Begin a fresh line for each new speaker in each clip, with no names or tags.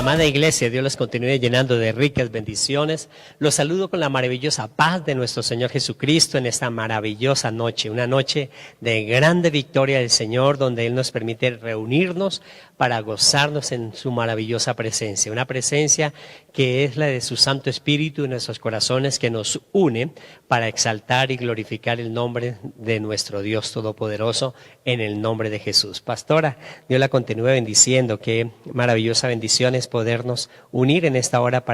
Amada iglesia, Dios les continúe llenando de ricas bendiciones. Los saludo con la maravillosa paz de nuestro Señor Jesucristo en esta maravillosa noche, una noche de grande victoria del Señor, donde Él nos permite reunirnos para gozarnos en su maravillosa presencia. Una presencia que es la de su Santo Espíritu en nuestros corazones, que nos une para exaltar y glorificar el nombre de nuestro Dios Todopoderoso en el nombre de Jesús. Pastora, Dios la continúe bendiciendo. Qué maravillosa bendición es podernos unir en esta hora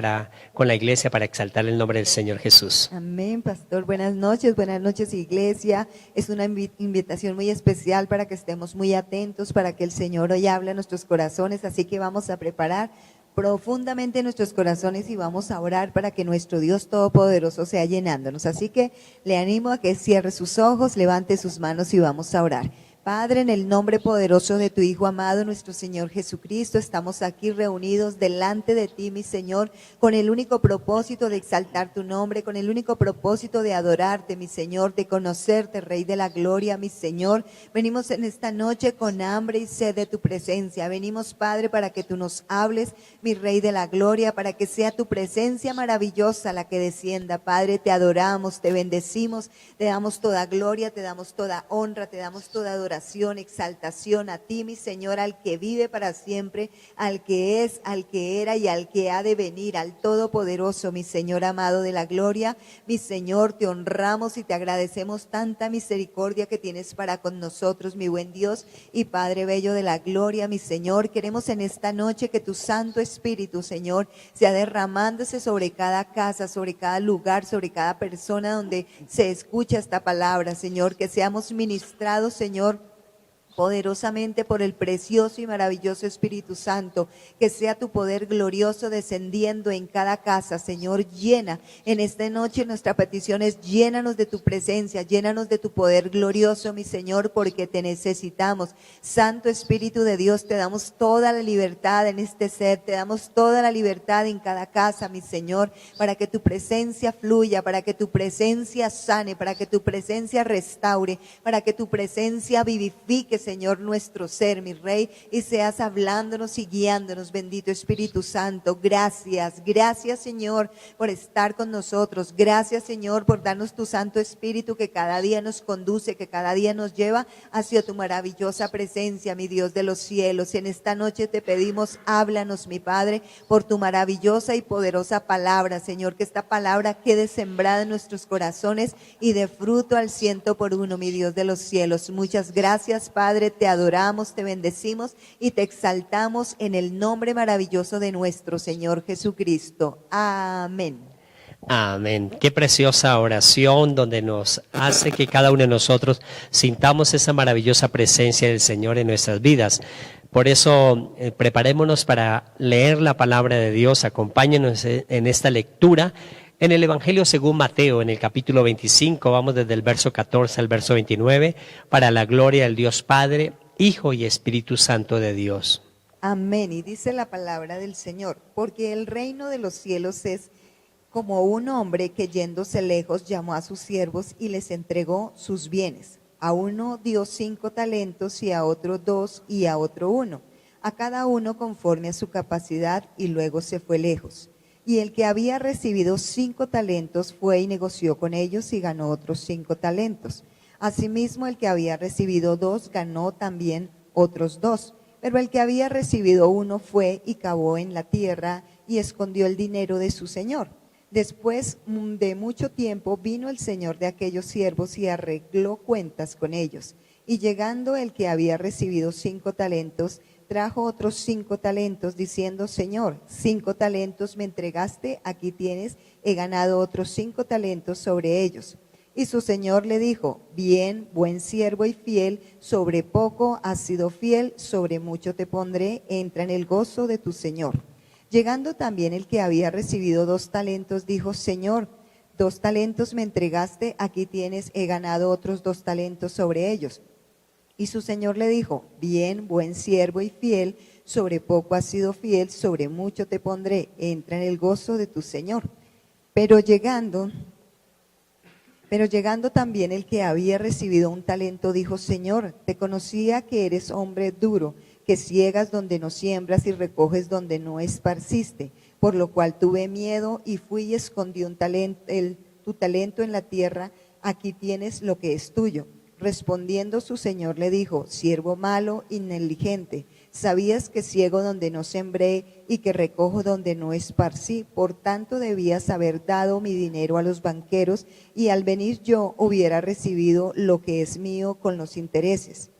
con la iglesia para exaltar el nombre del Señor Jesús.
Amén, pastor. Buenas noches iglesia. Es una invitación muy especial para que estemos muy atentos, para que el Señor hoy hable a nuestros corazones, así que vamos a preparar profundamente nuestros corazones y vamos a orar para que nuestro Dios Todopoderoso sea llenándonos. Así que le animo a que cierre sus ojos, levante sus manos y vamos a orar. Padre, en el nombre poderoso de tu Hijo amado, nuestro Señor Jesucristo, estamos aquí reunidos delante de ti, mi Señor, con el único propósito de exaltar tu nombre, con el único propósito de adorarte, mi Señor, de conocerte, Rey de la Gloria, mi Señor. Venimos en esta noche con hambre y sed de tu presencia. Venimos, Padre, para que tú nos hables, mi Rey de la Gloria, para que sea tu presencia maravillosa la que descienda. Padre, te adoramos, te bendecimos, te damos toda gloria, te damos toda honra, te damos toda adoración, exaltación a ti, mi Señor, al que vive para siempre, al que es, al que era y al que ha de venir, al Todopoderoso, mi Señor amado de la gloria. Mi Señor, te honramos y te agradecemos tanta misericordia que tienes para con nosotros, mi buen Dios y Padre bello de la gloria, mi Señor. Queremos en esta noche que tu Santo Espíritu, Señor, sea derramándose sobre cada casa, sobre cada lugar, sobre cada persona donde se escucha esta palabra, Señor, que seamos ministrados, Señor, poderosamente por el precioso y maravilloso Espíritu Santo, que sea tu poder glorioso descendiendo en cada casa, Señor. Llena en esta noche nuestra petición es: llénanos de tu presencia, llénanos de tu poder glorioso, mi Señor, porque te necesitamos. Santo Espíritu de Dios, te damos toda la libertad en este ser, te damos toda la libertad en cada casa, mi Señor, para que tu presencia fluya, para que tu presencia sane, para que tu presencia restaure, para que tu presencia vivifique, Señor, nuestro ser, mi Rey, y seas hablándonos y guiándonos, bendito Espíritu Santo. Gracias, Señor, por estar con nosotros. Gracias, Señor, por darnos tu Santo Espíritu que cada día nos conduce, que cada día nos lleva hacia tu maravillosa presencia, mi Dios de los cielos. Y en esta noche te pedimos, háblanos, mi Padre, por tu maravillosa y poderosa palabra, Señor, que esta palabra quede sembrada en nuestros corazones y de fruto al 100%, mi Dios de los cielos. Muchas gracias, Padre, te adoramos, te bendecimos y te exaltamos en el nombre maravilloso de nuestro Señor Jesucristo. Amén.
Amén. Qué preciosa oración donde nos hace que cada uno de nosotros sintamos esa maravillosa presencia del Señor en nuestras vidas. Por eso preparémonos para leer la palabra de Dios. Acompáñenos en esta lectura en el Evangelio según Mateo, en el capítulo 25, vamos desde el verso 14 al verso 29, para la gloria del Dios Padre, Hijo y Espíritu Santo de Dios.
Amén. Y dice la palabra del Señor: porque el reino de los cielos es como un hombre que, yéndose lejos, llamó a sus siervos y les entregó sus bienes. A uno dio 5 talentos y a otro 2 y a otro 1, a cada uno conforme a su capacidad, y luego se fue lejos. Y el que había recibido 5 talentos fue y negoció con ellos y ganó otros 5 talentos. Asimismo, el que había recibido 2 ganó también otros 2. Pero el que había recibido 1 fue y cavó en la tierra y escondió el dinero de su señor. Después de mucho tiempo vino el señor de aquellos siervos y arregló cuentas con ellos. Y llegando el que había recibido 5 talentos, trajo otros 5 talentos, diciendo: Señor, 5 talentos me entregaste, aquí tienes, he ganado otros 5 talentos sobre ellos. Y su señor le dijo: bien, buen siervo y fiel, sobre poco has sido fiel, sobre mucho te pondré, entra en el gozo de tu señor. Llegando también el que había recibido 2 talentos, dijo: Señor, 2 talentos me entregaste, aquí tienes, he ganado otros 2 talentos sobre ellos. Y su señor le dijo: bien, buen siervo y fiel, sobre poco has sido fiel, sobre mucho te pondré, entra en el gozo de tu señor. Pero llegando también el que había recibido 1 talento, dijo: Señor, te conocía que eres hombre duro, que ciegas donde no siembras y recoges donde no esparciste, por lo cual tuve miedo y fui y escondí tu talento en la tierra, aquí tienes lo que es tuyo. Respondiendo su señor le dijo, siervo malo y negligente, sabías que ciego donde no sembré y que recojo donde no esparcí, por tanto debías haber dado mi dinero a los banqueros y al venir yo hubiera recibido lo que es mío con los intereses.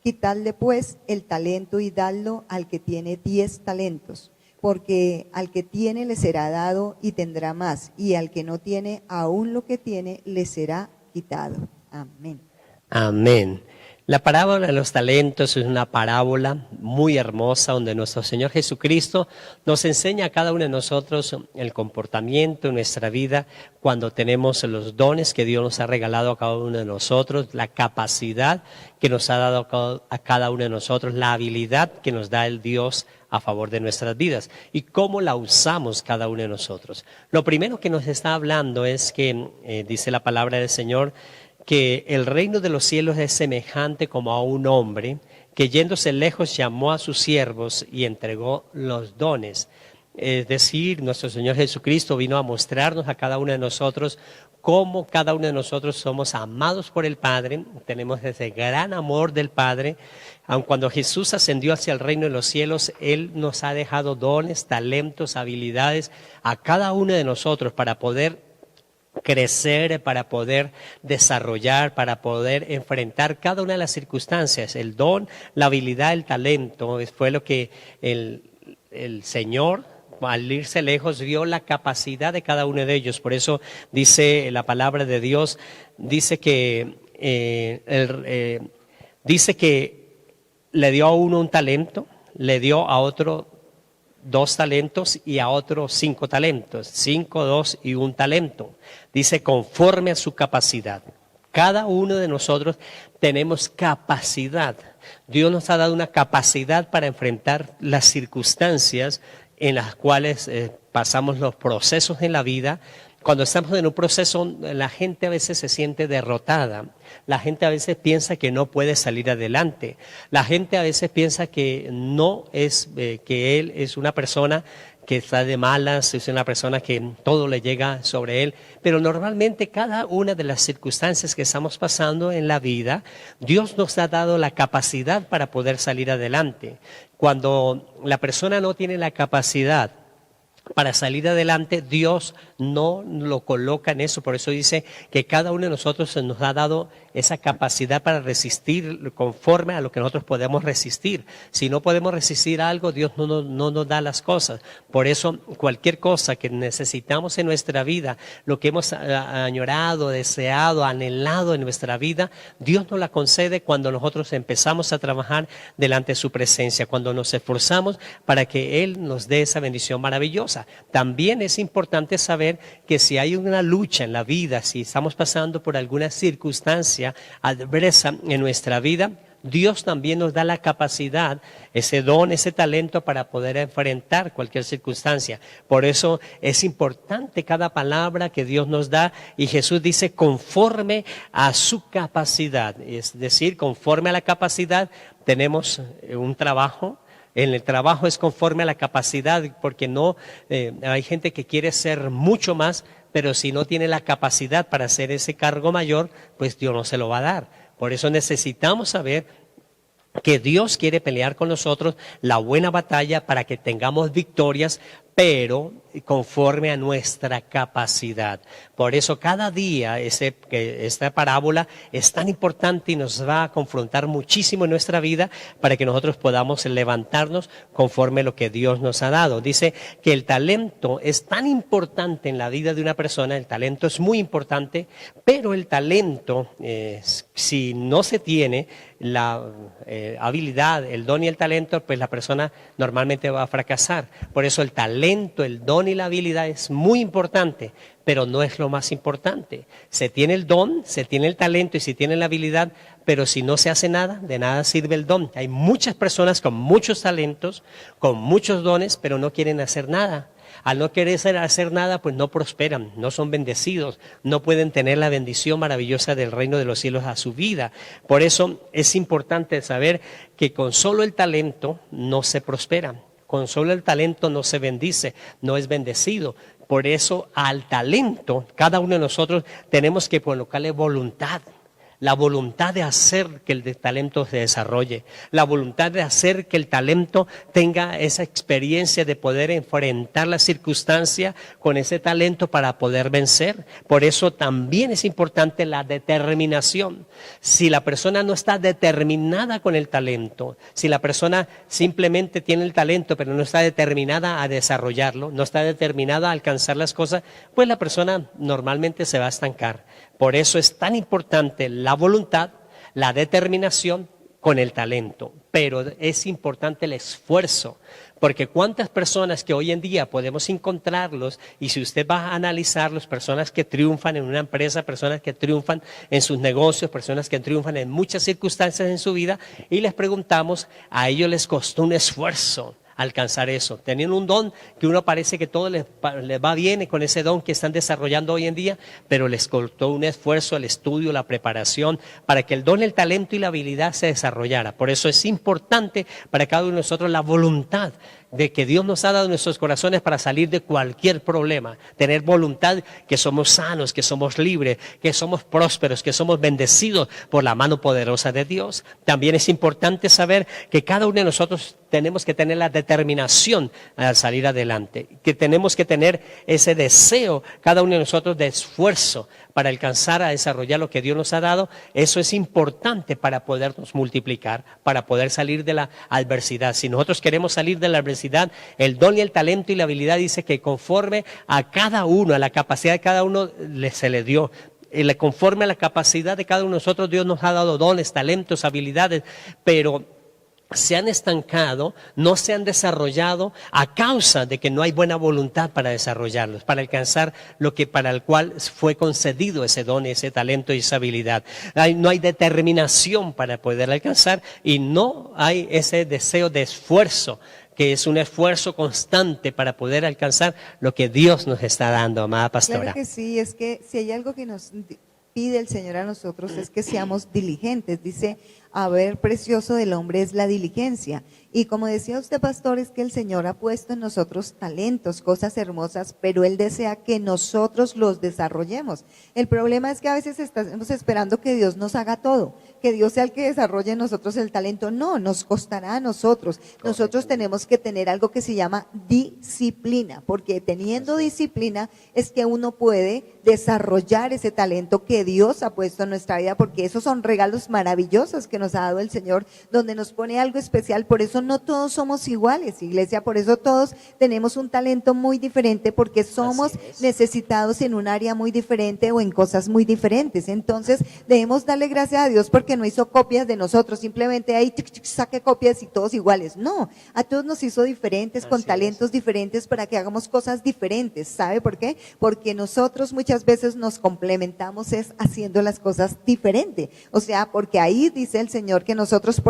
Quitadle pues el talento y dadlo al que tiene 10 talentos, porque al que tiene le será dado y tendrá más, y al que no tiene, aún lo que tiene le será quitado. Amén.
Amén. La parábola de los talentos es una parábola muy hermosa donde nuestro Señor Jesucristo nos enseña a cada uno de nosotros el comportamiento en nuestra vida cuando tenemos los dones que Dios nos ha regalado a cada uno de nosotros, la capacidad que nos ha dado a cada uno de nosotros, la habilidad que nos da el Dios a favor de nuestras vidas y cómo la usamos cada uno de nosotros. Lo primero que nos está hablando es que, dice la palabra del Señor, que el reino de los cielos es semejante como a un hombre que yéndose lejos llamó a sus siervos y entregó los dones. Es decir, nuestro Señor Jesucristo vino a mostrarnos a cada uno de nosotros cómo cada uno de nosotros somos amados por el Padre, tenemos ese gran amor del Padre. Aun cuando Jesús ascendió hacia el reino de los cielos, Él nos ha dejado dones, talentos, habilidades a cada uno de nosotros para poder crecer, para poder desarrollar, para poder enfrentar cada una de las circunstancias. El don, la habilidad, el talento, fue lo que el Señor, al irse lejos, vio la capacidad de cada uno de ellos. Por eso dice la palabra de Dios, dice que le dio a uno un talento, le dio a otro 2 talentos y a otros 5 talentos, 5, 2 y 1 talento. Dice conforme a su capacidad. Cada uno de nosotros tenemos capacidad. Dios nos ha dado una capacidad para enfrentar las circunstancias en las cuales pasamos los procesos en la vida. Cuando estamos en un proceso, la gente a veces se siente derrotada. La gente a veces piensa que no puede salir adelante. La gente a veces piensa que no es, que él es una persona que está de malas, es una persona que todo le llega sobre él. Pero normalmente cada una de las circunstancias que estamos pasando en la vida, Dios nos ha dado la capacidad para poder salir adelante. Cuando la persona no tiene la capacidad para salir adelante, Dios no lo coloca en eso. Por eso dice que cada uno de nosotros nos ha dado esa capacidad para resistir conforme a lo que nosotros podemos resistir. Si no podemos resistir algo, Dios no nos da las cosas. Por eso cualquier cosa que necesitamos en nuestra vida, lo que hemos añorado, deseado, anhelado en nuestra vida, Dios nos la concede cuando nosotros empezamos a trabajar delante de su presencia, cuando nos esforzamos para que Él nos dé esa bendición maravillosa. También es importante saber que si hay una lucha en la vida, si estamos pasando por alguna circunstancia adversa en nuestra vida, Dios también nos da la capacidad, ese don, ese talento para poder enfrentar cualquier circunstancia. Por eso es importante cada palabra que Dios nos da, y Jesús dice conforme a su capacidad, es decir, conforme a la capacidad tenemos un trabajo. En el trabajo es conforme a la capacidad, porque no hay gente que quiere ser mucho más, pero si no tiene la capacidad para hacer ese cargo mayor, pues Dios no se lo va a dar. Por eso necesitamos saber que Dios quiere pelear con nosotros la buena batalla para que tengamos victorias, pero conforme a nuestra capacidad. Por eso cada día esta parábola es tan importante y nos va a confrontar muchísimo en nuestra vida para que nosotros podamos levantarnos conforme a lo que Dios nos ha dado. Dice que el talento es tan importante en la vida de una persona, el talento es muy importante, pero el talento, si no se tiene la habilidad, el don y el talento, pues la persona normalmente va a fracasar. Por eso el talento talento, el don y la habilidad es muy importante, pero no es lo más importante. Se tiene el don, se tiene el talento y se tiene la habilidad, pero si no se hace nada, de nada sirve el don. Hay muchas personas con muchos talentos, con muchos dones, pero no quieren hacer nada. Al no querer hacer nada, pues no prosperan, no son bendecidos, no pueden tener la bendición maravillosa del reino de los cielos a su vida. Por eso es importante saber que con solo el talento no se prospera, con solo el talento no se bendice, no es bendecido. Por eso al talento, cada uno de nosotros tenemos que colocarle voluntad. La voluntad de hacer que el talento se desarrolle, la voluntad de hacer que el talento tenga esa experiencia de poder enfrentar la circunstancia con ese talento para poder vencer. Por eso también es importante la determinación. Si la persona no está determinada con el talento, si la persona simplemente tiene el talento pero no está determinada a desarrollarlo, no está determinada a alcanzar las cosas, pues la persona normalmente se va a estancar. Por eso es tan importante la voluntad, la determinación con el talento, pero es importante el esfuerzo, porque cuántas personas que hoy en día podemos encontrarlos, y si usted va a analizarlos, personas que triunfan en una empresa, personas que triunfan en sus negocios, personas que triunfan en muchas circunstancias en su vida, y les preguntamos, a ellos les costó un esfuerzo alcanzar eso. Tenían un don que uno parece que todo les va bien con ese don que están desarrollando hoy en día, pero les costó un esfuerzo, el estudio, la preparación, para que el don, el talento y la habilidad se desarrollara. Por eso es importante para cada uno de nosotros la voluntad de que Dios nos ha dado en nuestros corazones para salir de cualquier problema, tener voluntad que somos sanos, que somos libres, que somos prósperos, que somos bendecidos por la mano poderosa de Dios. También es importante saber que cada uno de nosotros tenemos que tener la determinación al salir adelante, que tenemos que tener ese deseo, cada uno de nosotros, de esfuerzo para alcanzar a desarrollar lo que Dios nos ha dado. Eso es importante para podernos multiplicar, para poder salir de la adversidad. Si nosotros queremos salir de la adversidad, el don y el talento y la habilidad dice que conforme a cada uno, a la capacidad de cada uno se le dio. Conforme a la capacidad de cada uno de nosotros, Dios nos ha dado dones, talentos, habilidades, pero se han estancado, no se han desarrollado a causa de que no hay buena voluntad para desarrollarlos, para alcanzar lo que para el cual fue concedido ese don, ese talento y esa habilidad. No hay determinación para poder alcanzar y no hay ese deseo de esfuerzo, que es un esfuerzo constante para poder alcanzar lo que Dios nos está dando, amada pastora.
Claro que sí, es que si hay algo que nos pide el Señor a nosotros es que seamos diligentes. Dice, a ver, precioso del hombre es la diligencia. Y como decía usted, pastor, es que el Señor ha puesto en nosotros talentos, cosas hermosas, pero Él desea que nosotros los desarrollemos. El problema es que a veces estamos esperando que Dios nos haga todo, que Dios sea el que desarrolle en nosotros el talento. No, nos costará a nosotros. Nosotros tenemos que tener algo que se llama disciplina, porque teniendo disciplina es que uno puede desarrollar ese talento que Dios ha puesto en nuestra vida, porque esos son regalos maravillosos que nos ha dado el Señor, donde nos pone algo especial. Por eso no todos somos iguales, iglesia, por eso todos tenemos un talento muy diferente, porque somos necesitados en un área muy diferente o en cosas muy diferentes. Entonces debemos darle gracias a Dios porque no hizo copias de nosotros, simplemente ahí saque copias y todos iguales. No, a todos nos hizo diferentes, con talentos diferentes para que hagamos cosas diferentes. ¿Sabe por qué? Porque nosotros muchas veces nos complementamos haciendo las cosas diferente. O sea, porque ahí dice el Señor que nosotros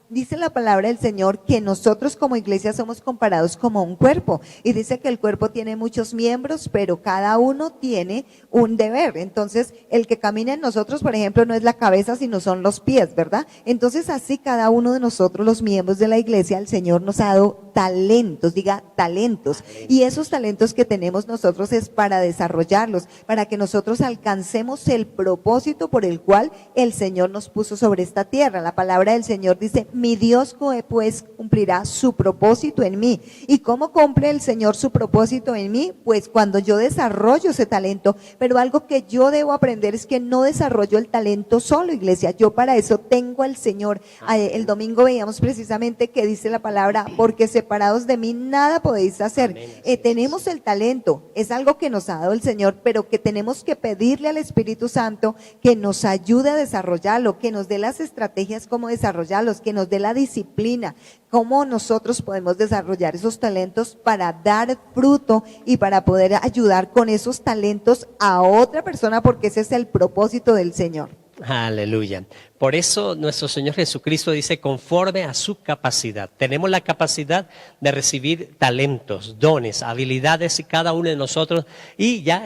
dice la palabra del Señor que nosotros como iglesia somos comparados como un cuerpo, y dice que el cuerpo tiene muchos miembros, pero cada uno tiene un deber. Entonces, el que camina en nosotros, por ejemplo, no es la cabeza, sino son los pies, ¿verdad? Entonces, así cada uno de nosotros, los miembros de la iglesia, el Señor nos ha dado talentos, diga talentos, y esos talentos que tenemos nosotros es para desarrollarlos, para que nosotros alcancemos el propósito por el cual el Señor nos puso sobre esta tierra. La palabra del Señor dice, mi Dios pues cumplirá su propósito en mí. ¿Y cómo cumple el Señor su propósito en mí? Pues cuando yo desarrollo ese talento. Pero algo que yo debo aprender es que no desarrollo el talento solo, iglesia. Yo para eso tengo al Señor. El domingo veíamos precisamente que dice la palabra, porque se separados de mí nada podéis hacer.
Amén, así es.
Tenemos el talento, es algo que nos ha dado el Señor, pero que tenemos que pedirle al Espíritu Santo que nos ayude a desarrollarlo, que nos dé las estrategias cómo desarrollarlos, que nos dé la disciplina, cómo nosotros podemos desarrollar esos talentos para dar fruto y para poder ayudar con esos talentos a otra persona, porque ese es el propósito del Señor.
Aleluya. Por eso nuestro Señor Jesucristo dice conforme a su capacidad. Tenemos la capacidad de recibir talentos, dones, habilidades y cada uno de nosotros y ya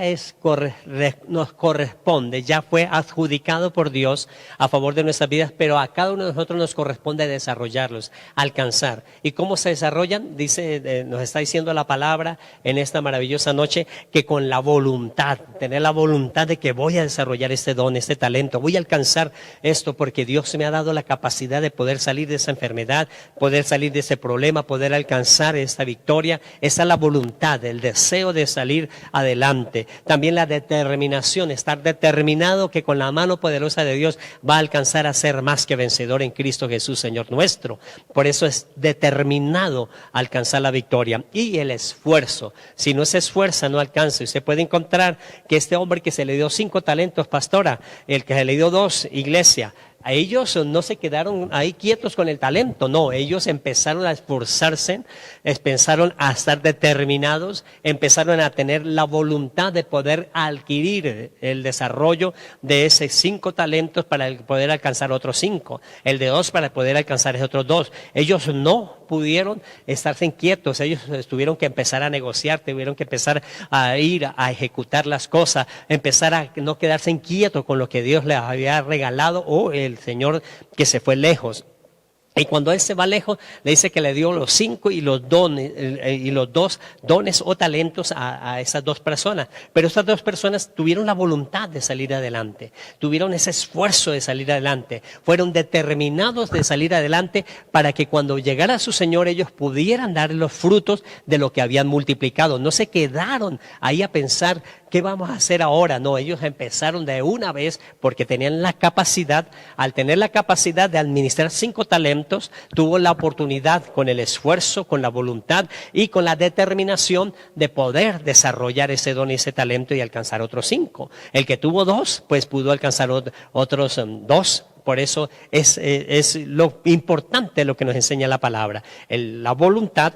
nos corresponde, ya fue adjudicado por Dios a favor de nuestras vidas, pero a cada uno de nosotros nos corresponde desarrollarlos, alcanzar. ¿Y cómo se desarrollan? Dice, nos está diciendo la palabra en esta maravillosa noche que con la voluntad, tener la voluntad de que voy a desarrollar este don, este talento, voy a alcanzar esto porque Dios me ha dado la capacidad de poder salir de esa enfermedad, poder salir de ese problema, poder alcanzar esta victoria. Esa es la voluntad, el deseo de salir adelante. También la determinación, estar determinado que con la mano poderosa de Dios va a alcanzar a ser más que vencedor en Cristo Jesús, Señor nuestro. Por eso es determinado a alcanzar la victoria. Y el esfuerzo, si no se esfuerza no alcanza. Usted puede encontrar que este hombre que se le dio 5 talentos, pastora, el que se le dio 2, iglesia, a ellos no se quedaron ahí quietos con el talento, no, ellos empezaron a esforzarse, empezaron a estar determinados, empezaron a tener la voluntad de poder adquirir el desarrollo de esos 5 talentos para poder alcanzar otros 5, el de 2 para poder alcanzar esos otros 2. Ellos no pudieron estarse inquietos, ellos tuvieron que empezar a negociar, tuvieron que empezar a ir a ejecutar las cosas, empezar a no quedarse inquietos con lo que Dios les había regalado o el Señor que se fue lejos. Y cuando él se va lejos, le dice que le dio los 5 y los dones, y los 2 dones o talentos a esas 2 personas. Pero estas 2 personas tuvieron la voluntad de salir adelante, tuvieron ese esfuerzo de salir adelante, fueron determinados de salir adelante para que cuando llegara su Señor ellos pudieran dar los frutos de lo que habían multiplicado. No se quedaron ahí a pensar ¿qué vamos a hacer ahora? No, ellos empezaron de una vez porque tenían la capacidad, al tener la capacidad de administrar 5 talentos, tuvo la oportunidad con el esfuerzo, con la voluntad y con la determinación de poder desarrollar ese don y ese talento y alcanzar otros 5. El que tuvo 2, pues pudo alcanzar otros 2. Por eso es lo importante lo que nos enseña la palabra, la voluntad,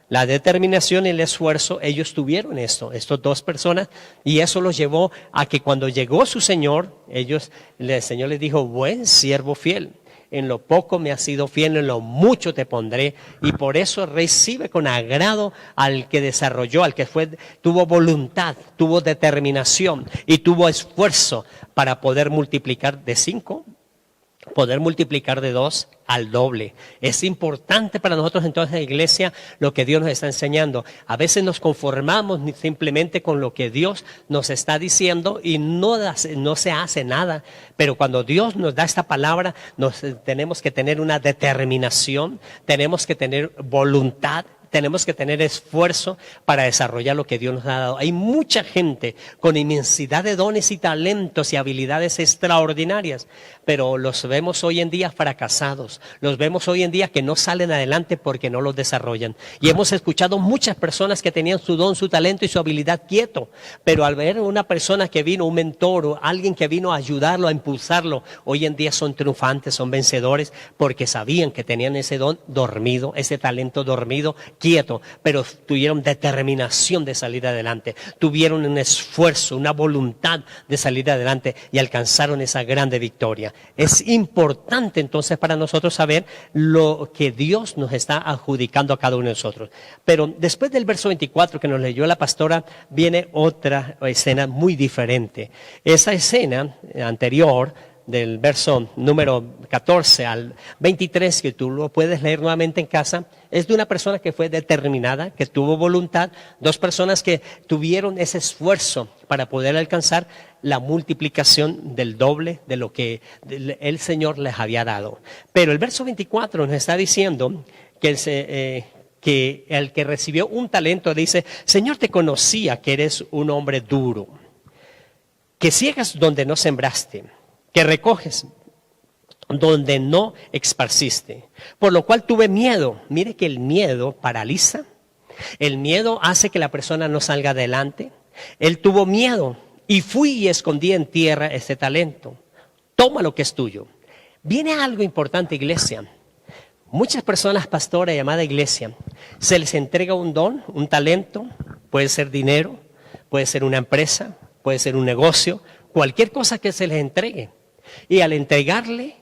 la determinación y el esfuerzo. Ellos tuvieron esto, estas 2 personas, y eso los llevó a que cuando llegó su Señor, el Señor les dijo, buen siervo fiel, en lo poco me has sido fiel, en lo mucho te pondré, y por eso recibe con agrado al que desarrolló, al que tuvo voluntad, tuvo determinación y tuvo esfuerzo para poder multiplicar de 5, poder multiplicar de 2 al doble. Es importante para nosotros entonces, iglesia, lo que Dios nos está enseñando. A veces nos conformamos simplemente con lo que Dios nos está diciendo y no se hace nada. Pero cuando Dios nos da esta palabra, tenemos que tener una determinación, tenemos que tener voluntad, tenemos que tener esfuerzo para desarrollar lo que Dios nos ha dado. Hay mucha gente con inmensidad de dones y talentos y habilidades extraordinarias, pero los vemos hoy en día fracasados, los vemos hoy en día que no salen adelante porque no los desarrollan. Y hemos escuchado muchas personas que tenían su don, su talento y su habilidad quieto, pero al ver una persona que vino, un mentor o alguien que vino a ayudarlo, a impulsarlo, hoy en día son triunfantes, son vencedores porque sabían que tenían ese don dormido, ese talento dormido, quieto, pero tuvieron determinación de salir adelante, tuvieron un esfuerzo, una voluntad de salir adelante y alcanzaron esa grande victoria. Es importante entonces para nosotros saber lo que Dios nos está adjudicando a cada uno de nosotros. Pero después del verso 24 que nos leyó la pastora, viene otra escena muy diferente. Esa escena anterior, del verso número 14 al 23, que tú lo puedes leer nuevamente en casa, es de una persona que fue determinada, que tuvo voluntad, 2 personas que tuvieron ese esfuerzo para poder alcanzar la multiplicación del doble de lo que el Señor les había dado. Pero el verso 24 nos está diciendo que el que recibió un talento dice, Señor, te conocía que eres un hombre duro, que ciegas donde no sembraste, que recoges donde no esparciste. Por lo cual tuve miedo. Mire que el miedo paraliza. El miedo hace que la persona no salga adelante. Él tuvo miedo y fui y escondí en tierra este talento. Toma lo que es tuyo. Viene algo importante, iglesia. Muchas personas, pastora y amada iglesia, se les entrega un don, un talento, puede ser dinero, puede ser una empresa, puede ser un negocio, cualquier cosa que se les entregue. Y al entregarle,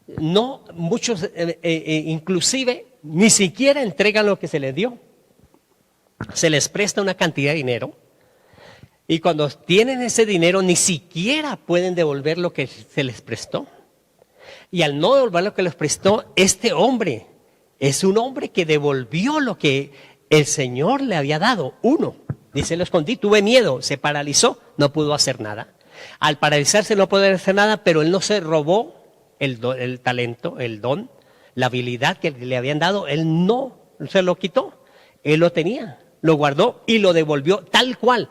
no muchos, inclusive, ni siquiera entregan lo que se les dio. Se les presta una cantidad de dinero y cuando tienen ese dinero ni siquiera pueden devolver lo que se les prestó. Y al no devolver lo que les prestó, este hombre es un hombre que devolvió lo que el Señor le había dado. Uno, dice, lo escondí, tuve miedo, se paralizó, no pudo hacer nada. Al paralizarse no pudo hacer nada, pero él no se robó el talento, el don, la habilidad que le habían dado, él no se lo quitó, él lo tenía, lo guardó y lo devolvió tal cual,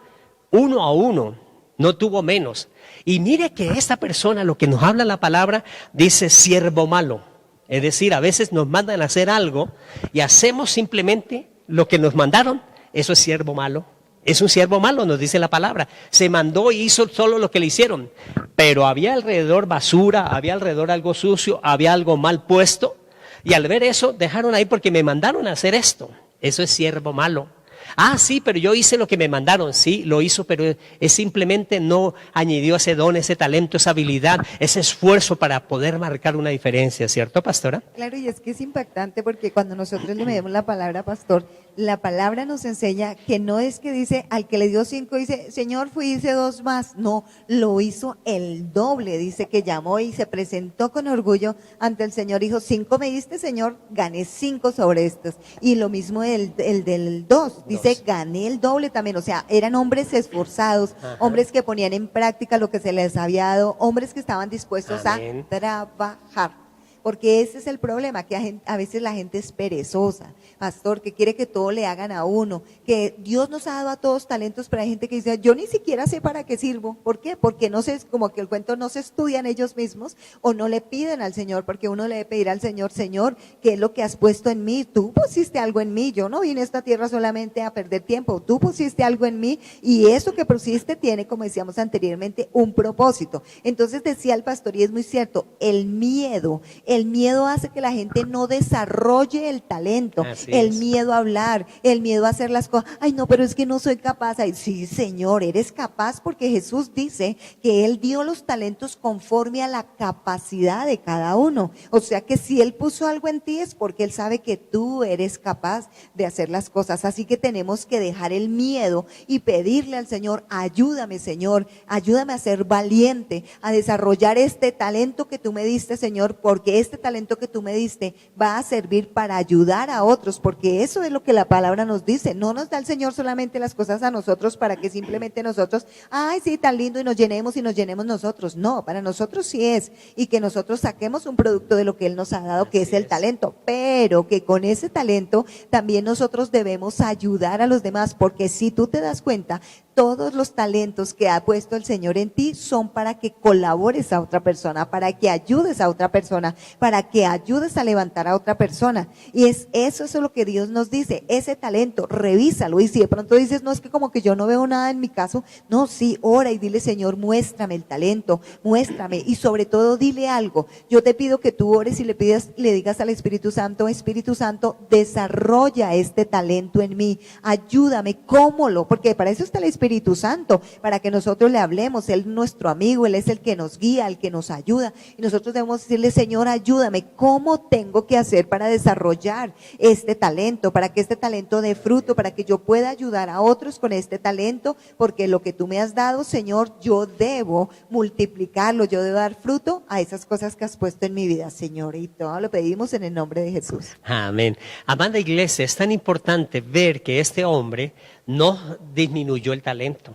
uno a uno, no tuvo menos. Y mire que esta persona, lo que nos habla la palabra, dice siervo malo. Es decir, a veces nos mandan a hacer algo y hacemos simplemente lo que nos mandaron. Eso es siervo malo. Es un siervo malo, nos dice la palabra. Se mandó y hizo solo lo que le hicieron. Pero había alrededor basura, había alrededor algo sucio, había algo mal puesto. Y al ver eso, dejaron ahí porque me mandaron a hacer esto. Eso es siervo malo. Ah, sí, pero yo hice lo que me mandaron. Sí, lo hizo, pero es simplemente no añadió ese don, ese talento, esa habilidad, ese esfuerzo para poder marcar una diferencia, ¿cierto, pastora?
Claro, y es que es impactante porque cuando nosotros le medimos la palabra, pastor, la palabra nos enseña que no es que dice, al que le dio 5, dice, Señor, fui, hice 2 más. No, lo hizo el doble. Dice que llamó y se presentó con orgullo ante el Señor. Dijo, 5 me diste, Señor, gané 5 sobre estos. Y lo mismo el del 2. Dice, gané el doble también. O sea, eran hombres esforzados, hombres que ponían en práctica lo que se les había dado, hombres que estaban dispuestos
Amén.
a trabajar. Porque ese es el problema, que a veces la gente es perezosa, pastor, que quiere que todo le hagan a uno, que Dios nos ha dado a todos talentos, pero hay gente que dice, yo ni siquiera sé para qué sirvo. ¿Por qué? Porque no sé, como que el cuento no se estudian ellos mismos o no le piden al Señor, porque uno le debe pedir al Señor, Señor, ¿qué es lo que has puesto en mí? Tú pusiste algo en mí, yo no vine a esta tierra solamente a perder tiempo, tú pusiste algo en mí y eso que pusiste tiene, como decíamos anteriormente, un propósito. Entonces decía el pastor, y es muy cierto, el miedo hace que la gente no desarrolle el talento, el miedo a hablar, el miedo a hacer las cosas. Ay, no, pero es que no soy capaz. Ay, sí, Señor, eres capaz porque Jesús dice que Él dio los talentos conforme a la capacidad de cada uno. O sea que si Él puso algo en ti es porque Él sabe que tú eres capaz de hacer las cosas. Así que tenemos que dejar el miedo y pedirle al Señor, ayúdame, Señor, ayúdame a ser valiente, a desarrollar este talento que tú me diste, Señor, porque este talento que tú me diste va a servir para ayudar a otros, porque eso es lo que la palabra nos dice. No nos da el Señor solamente las cosas a nosotros para que simplemente nosotros, ay sí, tan lindo y nos llenemos nosotros. No, para nosotros sí es, y que nosotros saquemos un producto de lo que Él nos ha dado, que es el talento, pero que con ese talento también nosotros debemos ayudar a los demás, porque si tú te das cuenta, todos los talentos que ha puesto el Señor en ti son para que colabores a otra persona, para que ayudes a otra persona, para que ayudes a levantar a otra persona. Y eso es lo que Dios nos dice, ese talento, revísalo. Y si de pronto dices, no, es que como que yo no veo nada en mi caso, no, sí, ora y dile, Señor, muéstrame el talento, muéstrame. Y sobre todo dile algo, yo te pido que tú ores y le digas al Espíritu Santo, desarrolla este talento en mí, ayúdame, ¿cómo porque para eso está el Espíritu Santo, para que nosotros le hablemos. Él es nuestro amigo, Él es el que nos guía, el que nos ayuda, y nosotros debemos decirle, Señor, ayúdame, ¿cómo tengo que hacer para desarrollar este talento, para que este talento dé fruto, para que yo pueda ayudar a otros con este talento? Porque lo que tú me has dado, Señor, yo debo multiplicarlo, yo debo dar fruto a esas cosas que has puesto en mi vida, Señor, y todo lo pedimos en el nombre de Jesús.
Amén. Amada iglesia, es tan importante ver que este hombre no disminuyó el talento.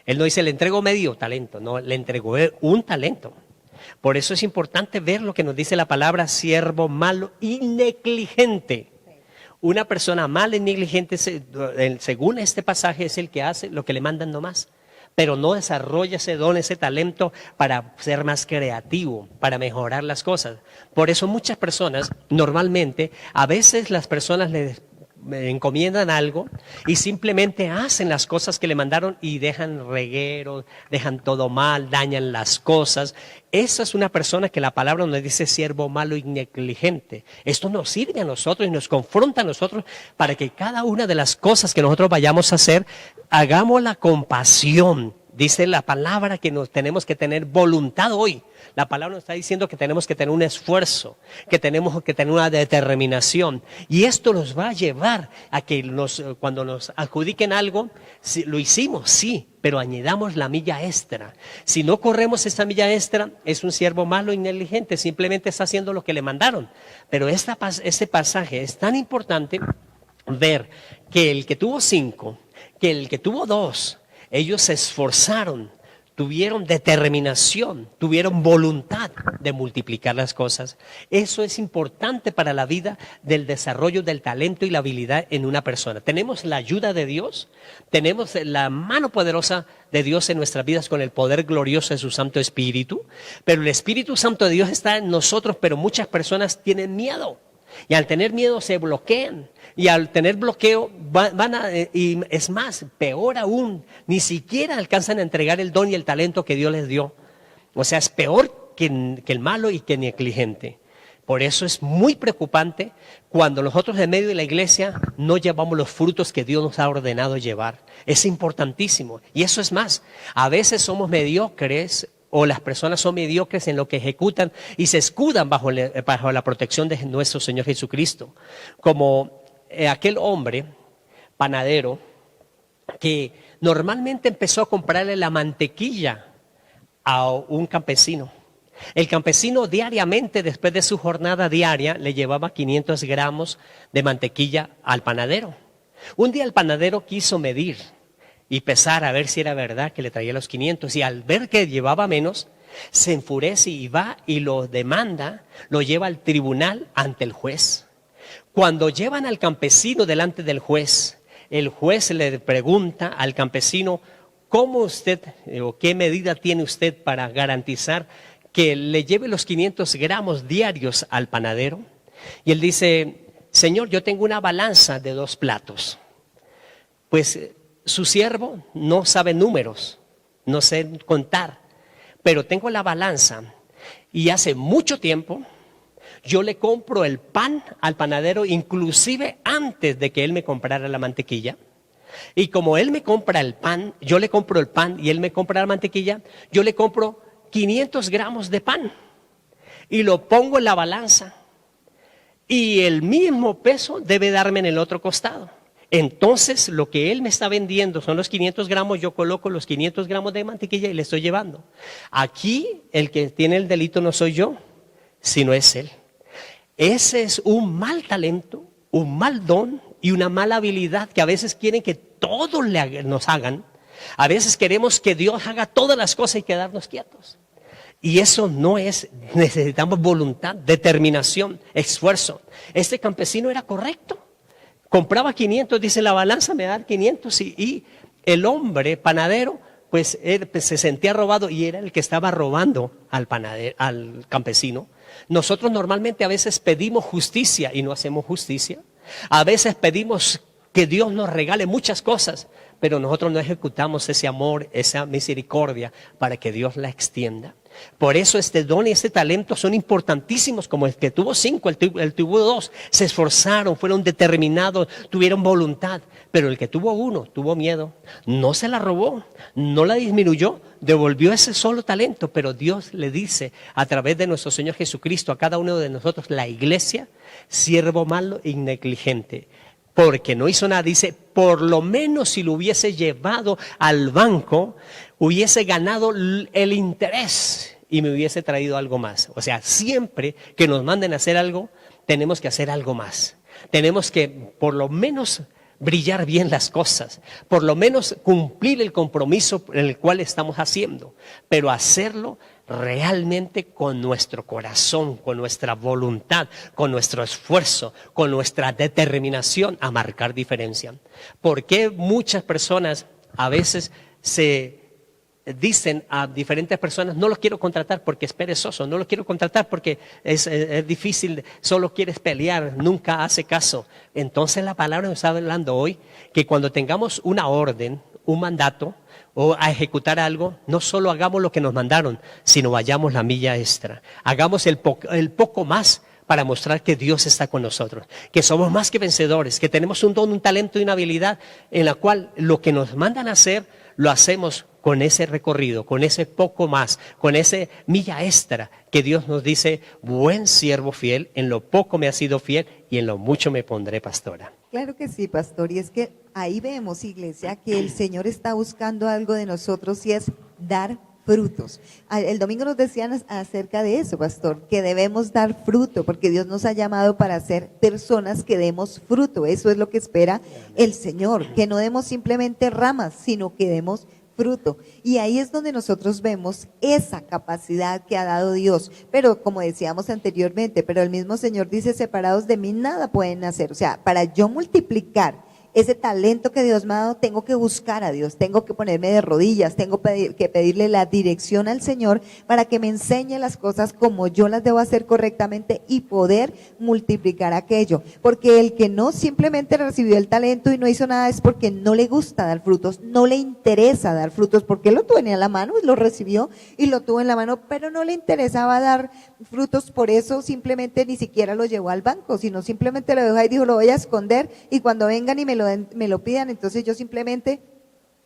Él no dice, le entrego medio talento, no, le entregó un talento. Por eso es importante ver lo que nos dice la palabra, siervo malo y negligente. Una persona mala y negligente, según este pasaje, es el que hace lo que le mandan nomás. pero no desarrolla ese don, ese talento para ser más creativo, para mejorar las cosas. Por eso muchas personas, normalmente, a veces las personas les encomiendan algo y simplemente hacen las cosas que le mandaron y dejan reguero, dejan todo mal, dañan las cosas. Esa es una persona que la palabra nos dice siervo malo y negligente. Esto nos sirve a nosotros y nos confronta a nosotros para que cada una de las cosas que nosotros vayamos a hacer, hagámosla con pasión. Dice la palabra que nos tenemos que tener voluntad hoy. La palabra nos está diciendo que tenemos que tener un esfuerzo, que tenemos que tener una determinación. Y esto nos va a llevar a que cuando nos adjudiquen algo, lo hicimos, sí, pero añadamos la milla extra. Si no corremos esta milla extra, es un siervo malo y negligente, simplemente está haciendo lo que le mandaron. Pero este pasaje es tan importante ver que el que tuvo 5, que el que tuvo 2, ellos se esforzaron, tuvieron determinación, tuvieron voluntad de multiplicar las cosas. Eso es importante para la vida del desarrollo del talento y la habilidad en una persona. Tenemos la ayuda de Dios, tenemos la mano poderosa de Dios en nuestras vidas con el poder glorioso de su Santo Espíritu, pero el Espíritu Santo de Dios está en nosotros, pero muchas personas tienen miedo. Y al tener miedo se bloquean. Y al tener bloqueo y es más, peor aún, ni siquiera alcanzan a entregar el don y el talento que Dios les dio. O sea, es peor que el malo y que el negligente. Por eso es muy preocupante cuando nosotros en medio de la iglesia no llevamos los frutos que Dios nos ha ordenado llevar. Es importantísimo. Y eso es más, a veces somos mediocres o las personas son mediocres en lo que ejecutan y se escudan bajo la protección de nuestro Señor Jesucristo. Como aquel hombre panadero que normalmente empezó a comprarle la mantequilla a un campesino. El campesino diariamente, después de su jornada diaria, le llevaba 500 gramos de mantequilla al panadero. Un día el panadero quiso medir y pesar a ver si era verdad que le traía los 500. Y al ver que llevaba menos, se enfurece y va y lo demanda, lo lleva al tribunal ante el juez. Cuando llevan al campesino delante del juez, el juez le pregunta al campesino, ¿cómo usted o qué medida tiene usted para garantizar que le lleve los 500 gramos diarios al panadero? Y él dice, señor, yo tengo una balanza de 2 platos. Pues su siervo no sabe números, no sé contar, pero tengo la balanza y hace mucho tiempo yo le compro el pan al panadero, inclusive antes de que él me comprara la mantequilla. Y como él me compra el pan, yo le compro el pan y él me compra la mantequilla, yo le compro 500 gramos de pan y lo pongo en la balanza. Y el mismo peso debe darme en el otro costado. Entonces, lo que él me está vendiendo son los 500 gramos, yo coloco los 500 gramos de mantequilla y le estoy llevando. Aquí, el que tiene el delito no soy yo, sino es él. Ese es un mal talento, un mal don y una mala habilidad que a veces quieren que todos nos hagan. A veces queremos que Dios haga todas las cosas y quedarnos quietos. Y eso no es, necesitamos voluntad, determinación, esfuerzo. Este campesino era correcto. Compraba 500, dice la balanza, me da 500 y el hombre panadero, pues él se sentía robado y era el que estaba robando al campesino. Nosotros normalmente a veces pedimos justicia y no hacemos justicia. A veces pedimos que Dios nos regale muchas cosas, pero nosotros no ejecutamos ese amor, esa misericordia para que Dios la extienda. Por eso este don y este talento son importantísimos, como el que tuvo 5, el tuvo 2, se esforzaron, fueron determinados, tuvieron voluntad, pero el que tuvo 1, tuvo miedo, no se la robó, no la disminuyó, devolvió ese solo talento, pero Dios le dice a través de nuestro Señor Jesucristo a cada uno de nosotros, la iglesia, siervo malo y negligente. Porque no hizo nada, dice, por lo menos si lo hubiese llevado al banco, hubiese ganado el interés y me hubiese traído algo más. O sea, siempre que nos manden a hacer algo, tenemos que hacer algo más. Tenemos que por lo menos brillar bien las cosas, por lo menos cumplir el compromiso en el cual estamos haciendo, pero hacerlo realmente con nuestro corazón, con nuestra voluntad, con nuestro esfuerzo, con nuestra determinación a marcar diferencia. ¿Por qué muchas personas a veces se dicen a diferentes personas, no lo quiero contratar porque es perezoso, no lo quiero contratar porque es difícil, solo quieres pelear, nunca hace caso. Entonces la palabra nos está hablando hoy que cuando tengamos una orden, un mandato o a ejecutar algo, no solo hagamos lo que nos mandaron, sino vayamos la milla extra, hagamos el poco más para mostrar que Dios está con nosotros, que somos más que vencedores, que tenemos un don, un talento y una habilidad en la cual lo que nos mandan a hacer, lo hacemos con ese recorrido, con ese poco más, con ese milla extra que Dios nos dice, buen siervo fiel, en lo poco me has sido fiel y en lo mucho me pondré pastora.
Claro que sí, pastor, y es que ahí vemos, iglesia, que el Señor está buscando algo de nosotros y es dar frutos. El domingo nos decían acerca de eso, pastor, que debemos dar fruto, porque Dios nos ha llamado para ser personas que demos fruto. Eso es lo que espera el Señor, que no demos simplemente ramas, sino que demos fruto. Y ahí es donde nosotros vemos esa capacidad que ha dado Dios. Pero como decíamos anteriormente, pero el mismo Señor dice, separados de mí nada pueden hacer. O sea, para yo multiplicar ese talento que Dios me ha dado, tengo que buscar a Dios, tengo que ponerme de rodillas, tengo que pedirle la dirección al Señor para que me enseñe las cosas como yo las debo hacer correctamente y poder multiplicar aquello. Porque el que no simplemente recibió el talento y no hizo nada es porque no le gusta dar frutos, no le interesa dar frutos, porque lo tuvo en la mano y lo recibió y lo tuvo en la mano, pero no le interesaba dar frutos, por eso simplemente ni siquiera lo llevó al banco, sino simplemente lo dejó ahí y dijo, lo voy a esconder y cuando vengan y me lo pidan, entonces yo simplemente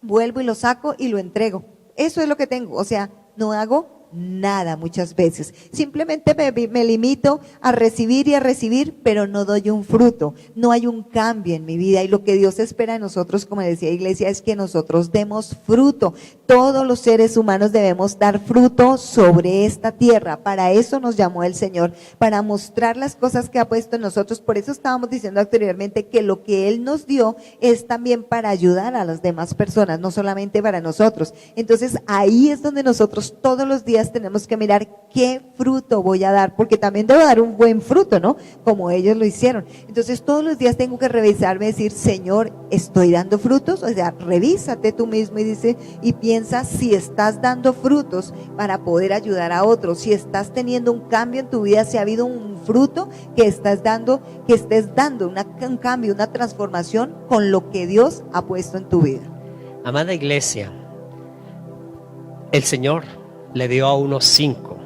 vuelvo y lo saco y lo entrego. Eso es lo que tengo, o sea, no hago nada muchas veces, simplemente me limito a recibir, pero no doy un fruto, no hay un cambio en mi vida, y lo que Dios espera de nosotros, como decía iglesia, es que nosotros demos fruto. Todos los seres humanos debemos dar fruto sobre esta tierra, para eso nos llamó el Señor, para mostrar las cosas que ha puesto en nosotros. Por eso estábamos diciendo anteriormente que lo que Él nos dio es también para ayudar a las demás personas, no solamente para nosotros. Entonces ahí es donde nosotros todos los días tenemos que mirar qué fruto voy a dar, porque también debo dar un buen fruto, ¿no? Como ellos lo hicieron. Entonces todos los días tengo que revisarme y decir, Señor, ¿estoy dando frutos? O sea, revísate tú mismo y dice, y piensa si estás dando frutos para poder ayudar a otros, si estás teniendo un cambio en tu vida, si ha habido un fruto que estés dando un cambio, una transformación con lo que Dios ha puesto en tu vida.
Amada iglesia, el Señor le dio a unos 5,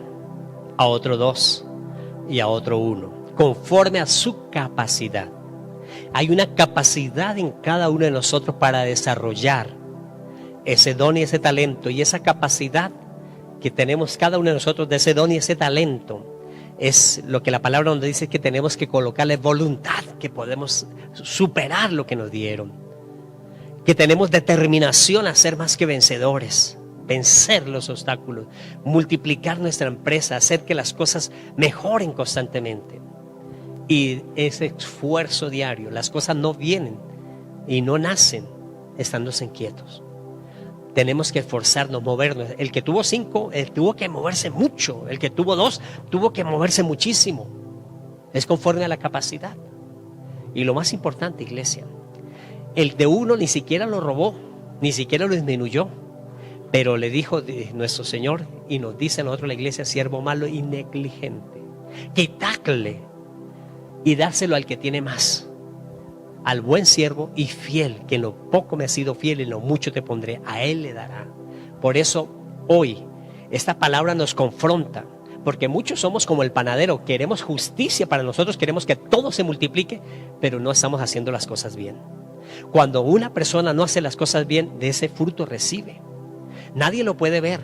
a otro 2 y a otro 1, conforme a su capacidad. Hay una capacidad en cada uno de nosotros para desarrollar ese don y ese talento, y esa capacidad que tenemos cada uno de nosotros de ese don y ese talento es lo que la palabra nos dice, que tenemos que colocarle voluntad, que podemos superar lo que nos dieron, que tenemos determinación a ser más que vencedores, vencer los obstáculos, multiplicar nuestra empresa, hacer que las cosas mejoren constantemente. Y ese esfuerzo diario, las cosas no vienen y no nacen estándose quietos. Tenemos que esforzarnos, movernos. El que tuvo 5, tuvo que moverse mucho. El que tuvo 2, tuvo que moverse muchísimo. Es conforme a la capacidad. Y lo más importante, iglesia, el de 1 ni siquiera lo robó, ni siquiera lo disminuyó. Pero le dijo nuestro Señor, y nos dice a nosotros la iglesia, siervo malo y negligente, quitarle y dárselo al que tiene más, al buen siervo y fiel, que en lo poco me has sido fiel y en lo mucho te pondré, a él le dará. Por eso hoy esta palabra nos confronta, porque muchos somos como el panadero, queremos justicia para nosotros, queremos que todo se multiplique, pero no estamos haciendo las cosas bien. Cuando una persona no hace las cosas bien, de ese fruto recibe. Nadie lo puede ver.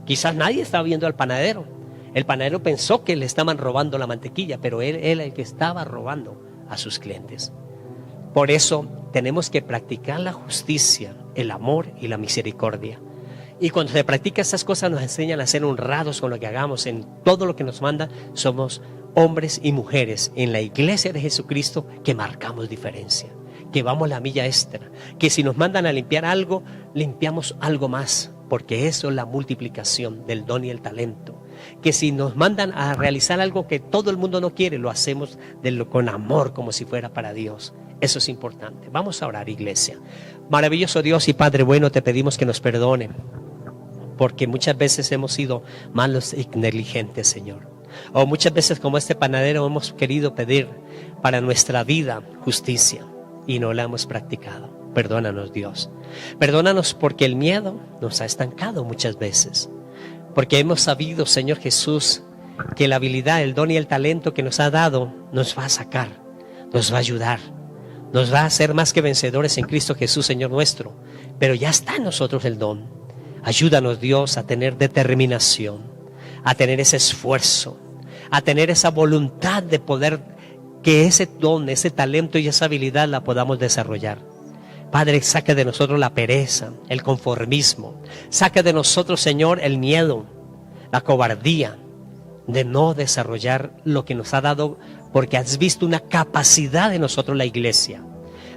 Quizás nadie estaba viendo al panadero. El panadero pensó que le estaban robando la mantequilla, pero él era el que estaba robando a sus clientes. Por eso tenemos que practicar la justicia, el amor y la misericordia. Y cuando se practica estas cosas nos enseñan a ser honrados con lo que hagamos. En todo lo que nos manda somos hombres y mujeres en la iglesia de Jesucristo que marcamos diferencia, que vamos la milla extra, que si nos mandan a limpiar algo, limpiamos algo más, porque eso es la multiplicación del don y el talento. Que si nos mandan a realizar algo que todo el mundo no quiere, lo hacemos con amor, como si fuera para Dios. Eso es importante. Vamos a orar, iglesia. Maravilloso Dios y Padre bueno, te pedimos que nos perdone porque muchas veces hemos sido malos y negligentes, Señor. O muchas veces, como este panadero, hemos querido pedir para nuestra vida justicia y no la hemos practicado. Perdónanos, Dios. Perdónanos porque el miedo nos ha estancado muchas veces. Porque hemos sabido, Señor Jesús, que la habilidad, el don y el talento que nos ha dado nos va a sacar, nos va a ayudar, nos va a hacer más que vencedores en Cristo Jesús, Señor nuestro. Pero ya está en nosotros el don. Ayúdanos, Dios, a tener determinación, a tener ese esfuerzo, a tener esa voluntad de poder que ese don, ese talento y esa habilidad la podamos desarrollar. Padre, saca de nosotros la pereza, el conformismo. Saca de nosotros, Señor, el miedo, la cobardía de no desarrollar lo que nos ha dado, porque has visto una capacidad en nosotros, la iglesia.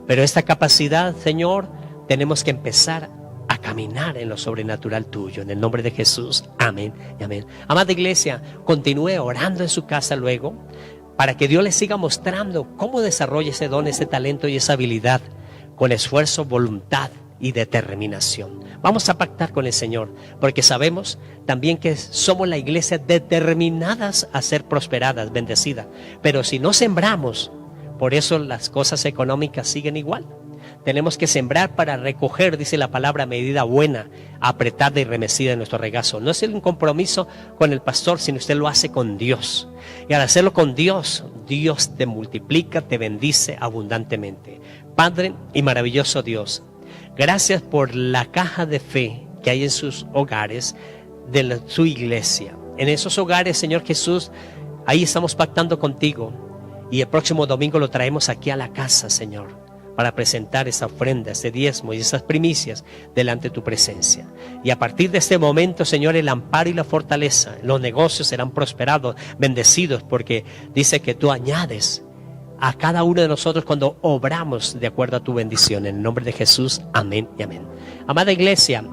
Pero esta capacidad, Señor, tenemos que empezar a caminar en lo sobrenatural tuyo. En el nombre de Jesús, amén y amén. Amada iglesia, continúe orando en su casa luego, para que Dios le siga mostrando cómo desarrolla ese don, ese talento y esa habilidad, con esfuerzo, voluntad y determinación. Vamos a pactar con el Señor, porque sabemos también que somos la iglesia determinadas a ser prosperadas, bendecidas. Pero si no sembramos, por eso las cosas económicas siguen igual. Tenemos que sembrar para recoger, dice la palabra, medida buena, apretada y remecida en nuestro regazo. No es un compromiso con el pastor, sino usted lo hace con Dios. Y al hacerlo con Dios, Dios te multiplica, te bendice abundantemente. Padre y maravilloso Dios, gracias por la caja de fe que hay en sus hogares, de su iglesia. En esos hogares, Señor Jesús, ahí estamos pactando contigo. Y el próximo domingo lo traemos aquí a la casa, Señor, para presentar esa ofrenda, ese diezmo y esas primicias delante de tu presencia. Y a partir de este momento, Señor, el amparo y la fortaleza, los negocios serán prosperados, bendecidos, porque dice que tú añades a cada uno de nosotros cuando obramos de acuerdo a tu bendición. En el nombre de Jesús, amén y amén. Amada iglesia,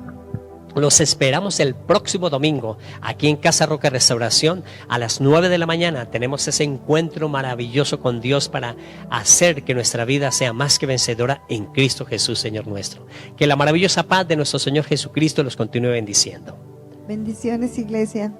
los esperamos el próximo domingo aquí en Casa Roca Restauración a las 9 de la mañana. Tenemos ese encuentro maravilloso con Dios para hacer que nuestra vida sea más que vencedora en Cristo Jesús, Señor nuestro. Que la maravillosa paz de nuestro Señor Jesucristo los continúe bendiciendo.
Bendiciones, iglesia.